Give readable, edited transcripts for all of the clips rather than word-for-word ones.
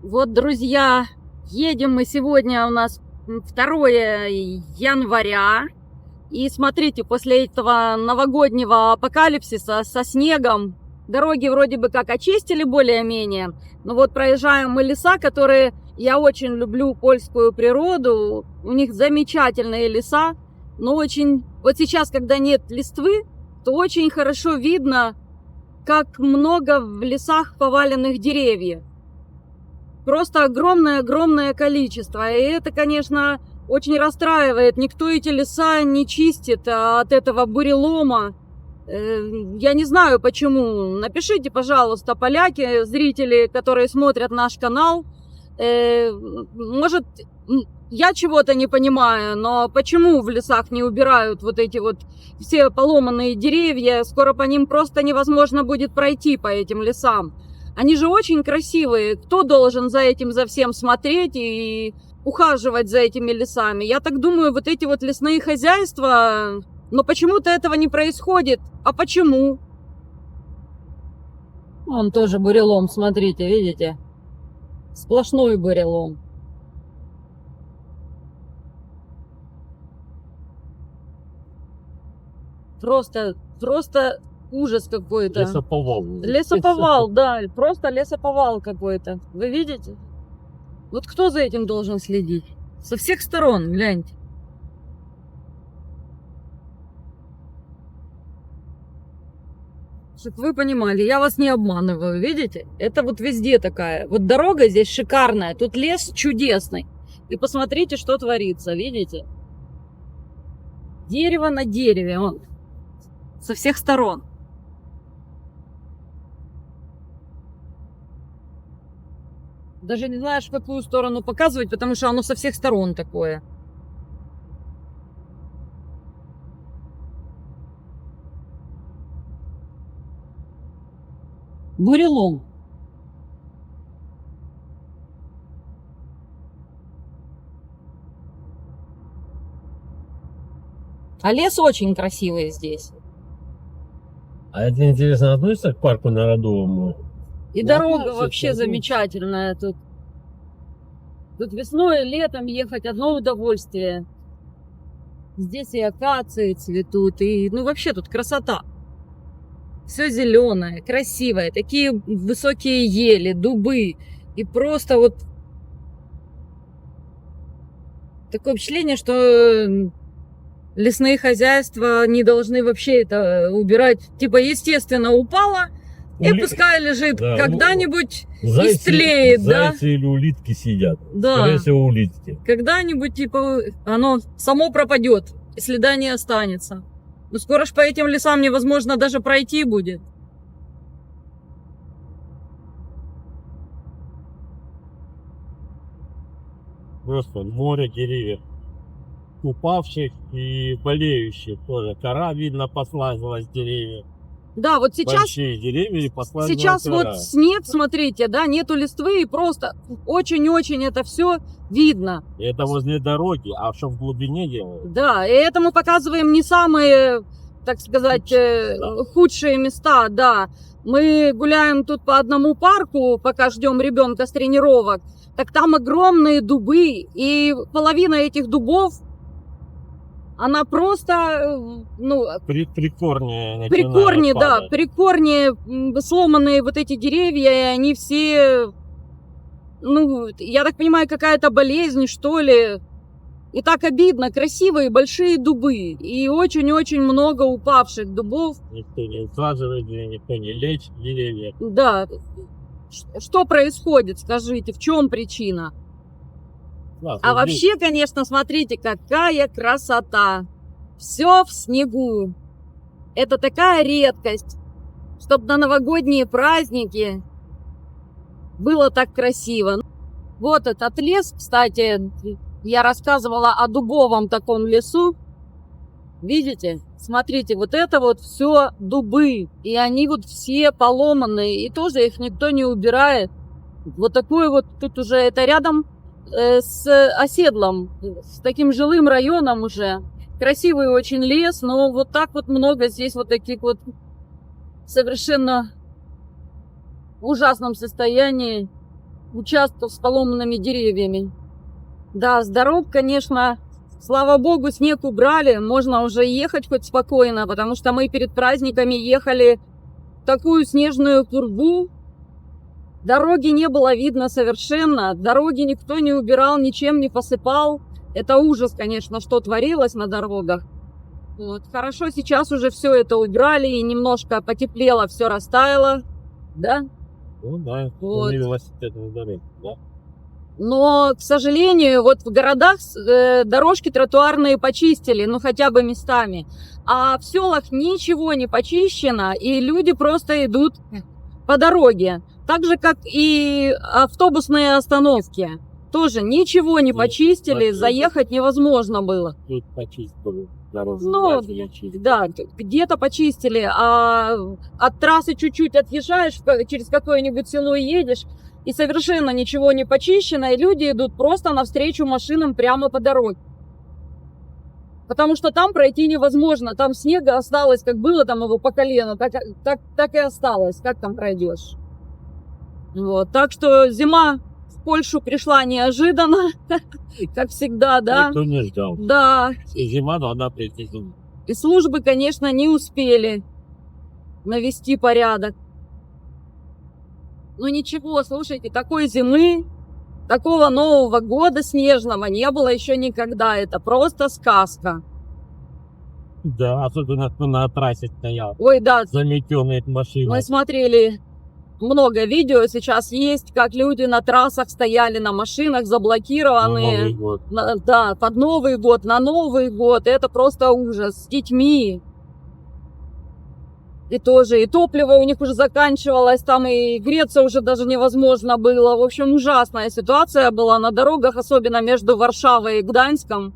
Вот, друзья, едем мы сегодня, у нас 2 января. И смотрите, после этого новогоднего апокалипсиса со снегом дороги вроде бы как очистили более-менее. Но вот проезжаем мы леса, которые... Я очень люблю польскую природу, у них замечательные леса, но очень... Вот сейчас, когда нет листвы, то очень хорошо видно, как много в лесах поваленных деревьев. Просто огромное-огромное количество. И это, конечно, очень расстраивает. Никто эти леса не чистит от этого бурелома. Я не знаю почему. Напишите, пожалуйста, поляки, зрители, которые смотрят наш канал. Может, я чего-то не понимаю, но почему в лесах не убирают вот эти вот все поломанные деревья? Скоро по ним просто невозможно будет пройти по этим лесам. Они же очень красивые. Кто должен за этим, за всем смотреть и ухаживать за этими лесами? Я так думаю, вот эти вот лесные хозяйства... Но почему-то этого не происходит. А почему? Вон тоже бурелом, смотрите, видите? Сплошной бурелом. Просто ужас какой-то. Лесоповал. Лесоповал, да, просто лесоповал какой-то. Вы видите? Вот кто за этим должен следить? Со всех сторон, гляньте. Чтобы вы понимали, я вас не обманываю, видите? Это вот везде такая. Вот дорога здесь шикарная, тут лес чудесный. И посмотрите, что творится, видите? Дерево на дереве, вон. Со всех сторон. Даже не знаешь, в какую сторону показывать, потому что оно со всех сторон такое. Бурелом. А лес очень красивый здесь. А это, интересно, относится к парку Народовому? И Да, дорога всё вообще так. замечательная тут. Тут весной и летом ехать одно удовольствие. Здесь и акации цветут, и ну вообще тут красота. Все зеленое, красивое, такие высокие ели, дубы. И просто вот такое впечатление, что лесные хозяйства не должны вообще это убирать. Типа, естественно, упало, и пускай лежит, Да, когда-нибудь Зайцы, истлеет, да? зайцы или улитки сидят. Да. Скорее всего, улитки. Когда-нибудь, типа, оно само пропадет, и следа не останется. Ну, скоро ж по этим лесам невозможно даже пройти будет. Просто море деревьев. Упавших и болеющих тоже. Кора, видно, послазилась с деревьев. Да, вот сейчас... Большие деревья и послазилась Сейчас кора. вот снег, смотрите, да, нету листвы, и просто очень-очень это все видно. И это возле дороги, а что в глубине делают? Да, и это мы показываем не самые, так сказать, худшие места, да. Мы гуляем тут по одному парку, пока ждем ребенка с тренировок. Так там огромные дубы, и половина этих дубов, она просто, ну... При корне При корне, да, падать. при корне сломанные вот эти деревья, и они все, ну, я так понимаю, какая-то болезнь, что ли. И так обидно, красивые большие дубы, и очень-очень много упавших дубов. Никто не усаживает, никто не лечит деревья. Да, что происходит, скажите, в чем причина? А вообще, конечно, смотрите, какая красота. Все в снегу. Это такая редкость, чтобы на новогодние праздники было так красиво. Вот этот лес, кстати, я рассказывала о дубовом таком лесу. Видите? Смотрите, вот это вот все дубы. И они вот все поломанные. И тоже их никто не убирает. Вот такой вот, тут уже это рядом с Оседлом, с таким жилым районом уже. Красивый очень лес, но вот так вот много здесь вот таких вот совершенно в ужасном состоянии участков с поломанными деревьями. Да, с дорог, конечно, слава богу, снег убрали, можно уже ехать хоть спокойно, потому что мы перед праздниками ехали в такую снежную пургу. Дороги не было видно совершенно, дороги никто не убирал, ничем не посыпал. Это ужас, конечно, что творилось на дорогах. Вот. Хорошо, сейчас уже все это убрали, и немножко потеплело, все растаяло, да? Ну да, Вот. велосипедные дороги, да. Но, к сожалению, вот в городах дорожки тротуарные почистили, ну хотя бы местами. А в селах ничего не почищено, и люди просто идут по дороге. Так же, как и автобусные остановки. Тоже ничего не Нет, почистили, вообще. заехать невозможно было. Тут почистили дорогу. Ну, начали чистить. да, где-то почистили, а от трассы чуть-чуть отъезжаешь, через какое-нибудь село едешь, и совершенно ничего не почищено, и люди идут просто навстречу машинам прямо по дороге. Потому что там пройти невозможно, там снега осталось, как было там его по колено, так и осталось, как там пройдешь. Вот, так что зима в Польшу пришла неожиданно, как всегда, да. Никто не ждал. Да, И зима должна прийти. и службы, конечно, не успели навести порядок. Ну ничего, слушайте, такой зимы, такого Нового года снежного не было еще никогда. Это просто сказка. Да, особенно кто на трассе стоял. Ой, да, Заметенные машины. мы смотрели много видео сейчас есть, как люди на трассах стояли на машинах, заблокированные. Новый год. Да, под Новый год, на Новый год. Это просто ужас. С детьми. И тоже, и топливо у них уже заканчивалось, там и греться уже даже невозможно было. В общем, ужасная ситуация была на дорогах, особенно между Варшавой и Гданьском.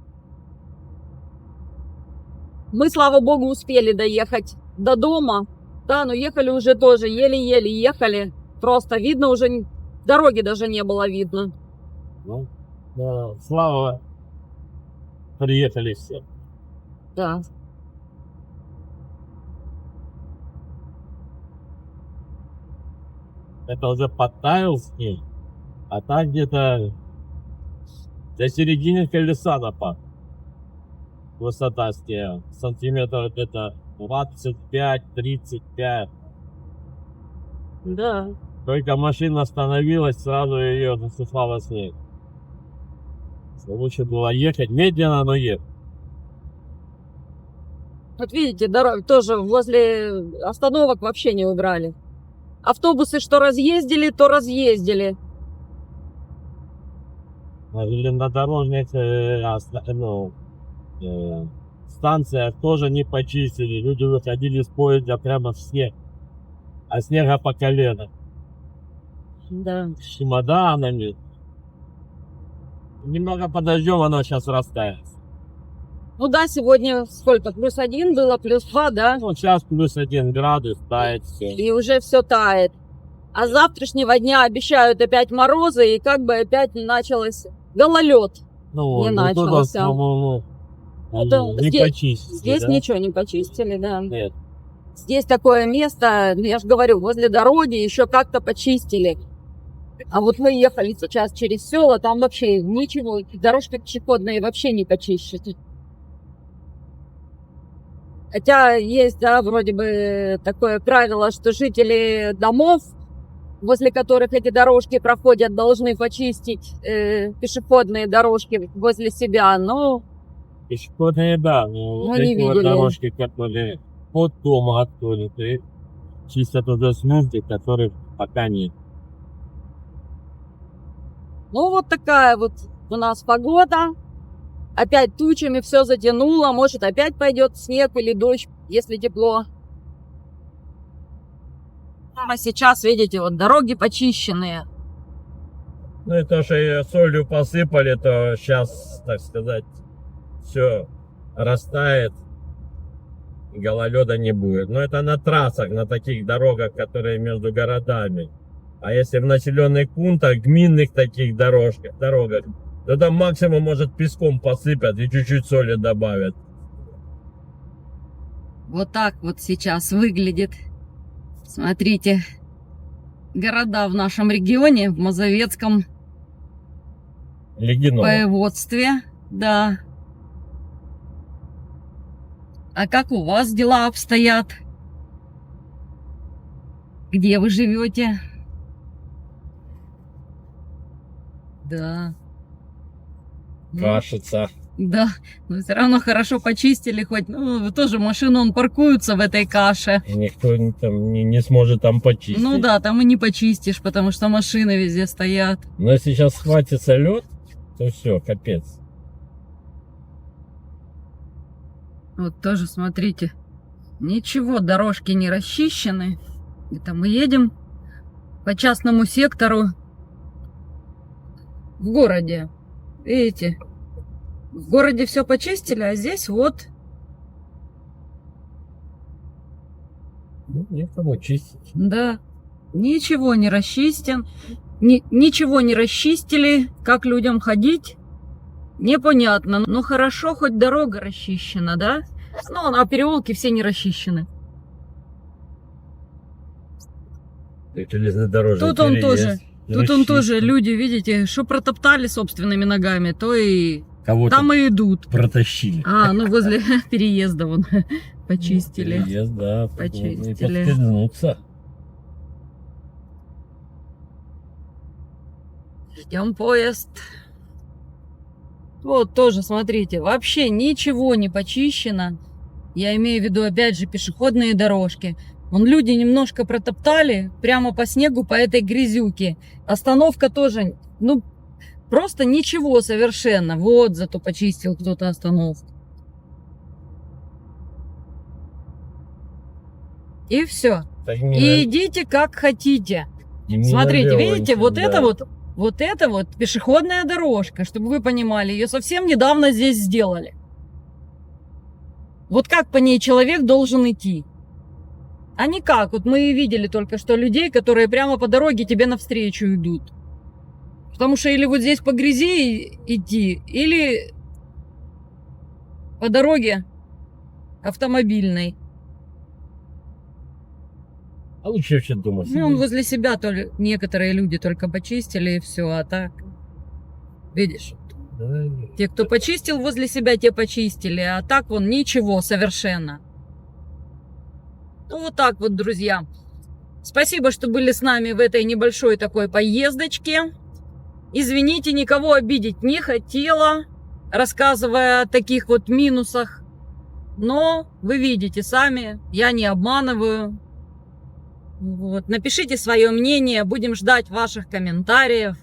Мы, слава богу, успели доехать до дома. Да, но ехали уже тоже, еле-еле ехали. Просто видно уже, дороги даже не было видно. Ну, да, слава, приехали все. Да. Это уже подтаял снег, а так где-то до середины колеса напад. Высота снега. Сантиметров где-то 25-35. Да. Только машина остановилась, сразу ее засыпало снег. Лучше было ехать медленно, но ехать. Вот видите, дорог тоже возле остановок вообще не убрали. Автобусы что разъездили, то разъездили. На железнодорожных станциях тоже не почистили. Люди выходили с поезда прямо в снег. А снега по колено. Да. С чемоданами. Немного подождем, оно сейчас растает. Ну да, сегодня сколько? +1 было, +2, да? Ну, сейчас +1 градус, тает все. И уже все тает. А с завтрашнего дня обещают опять морозы, и как бы опять началось гололед. Ну, Не вот тут начался. по-моему, Это не здесь- почистили, Здесь да? ничего не почистили, да. Нет. Здесь такое место, я же говорю, возле дороги еще как-то почистили. А вот мы ехали сейчас через село, там вообще ничего, дорожки пешеходные вообще не почищены. Хотя есть, да, вроде бы такое правило, что жители домов, возле которых эти дорожки проходят, должны почистить пешеходные дорожки возле себя. Но Пешеходные, да, но вот не эти вот видели. дорожки, которые от дома откуда-то, чистят уже службы, которых пока нет. ну вот такая вот у нас погода. Опять тучами все затянуло. Может, опять пойдет снег или дождь, если тепло. А сейчас, видите, вот дороги почищенные. Ну и то, что ее солью посыпали, то сейчас, так сказать, все растает, гололеда не будет. Но это на трассах, на таких дорогах, которые между городами. А если в населенных пунктах, гминных таких дорогах, то там максимум, может, песком посыпят и чуть-чуть соли добавят. Вот так вот сейчас выглядит. Смотрите, города в нашем регионе, в Мазовецком Легино. воеводстве. Да. А как у вас дела обстоят? Где вы живете? Да. Кашица. Да, но все равно хорошо почистили хоть. Ну, тоже машину он паркуется в этой каше. И никто там не сможет там почистить. Ну да, там и не почистишь, потому что машины везде стоят. Но если сейчас схватится лед, то все, капец. Вот тоже смотрите, ничего, дорожки не расчищены. Это мы едем по частному сектору в городе. Видите, в городе все почистили, а здесь вот Ну, некому чистить. да, ничего не расчистен, ничего не расчистили, как людям ходить, непонятно. Ну хорошо, хоть дорога расчищена, да? Ну, а переулки все не расчищены. Железнодорожный Тут он переезд. тоже, тут он тоже, Расчистка. люди, видите, что протоптали собственными ногами, то и Кого-то там и идут. протащили. А, ну возле переезда вон почистили. Переезд, да. Почистили. И подскользнуться. Ждем поезд. Вот тоже, смотрите, вообще ничего не почищено. Я имею в виду, опять же, пешеходные дорожки. Вон люди немножко протоптали прямо по снегу, по этой грязюке. Остановка тоже, ну, просто ничего совершенно. Вот, зато почистил кто-то остановку. И все. Так И идите как хотите. Смотрите, видите, вот это вот пешеходная дорожка, чтобы вы понимали, ее совсем недавно здесь сделали. Вот как по ней человек должен идти? А не как, вот мы видели только что людей, которые прямо по дороге тебе навстречу идут. Потому что или вот здесь по грязи идти, или по дороге автомобильной. А лучше вообще дома Ну, он сидеть. возле себя некоторые люди только почистили и все, а так, видишь, Да. те, кто почистил возле себя, те почистили, а так вон ничего совершенно. Ну, вот так вот, друзья. Спасибо, что были с нами в этой небольшой такой поездочке. Извините, никого обидеть не хотела, рассказывая о таких вот минусах. Но вы видите сами, я не обманываю. Вот. Напишите свое мнение, будем ждать ваших комментариев.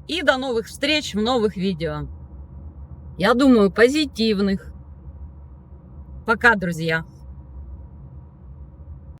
И до новых встреч в новых видео. Я думаю, позитивных. Пока, друзья.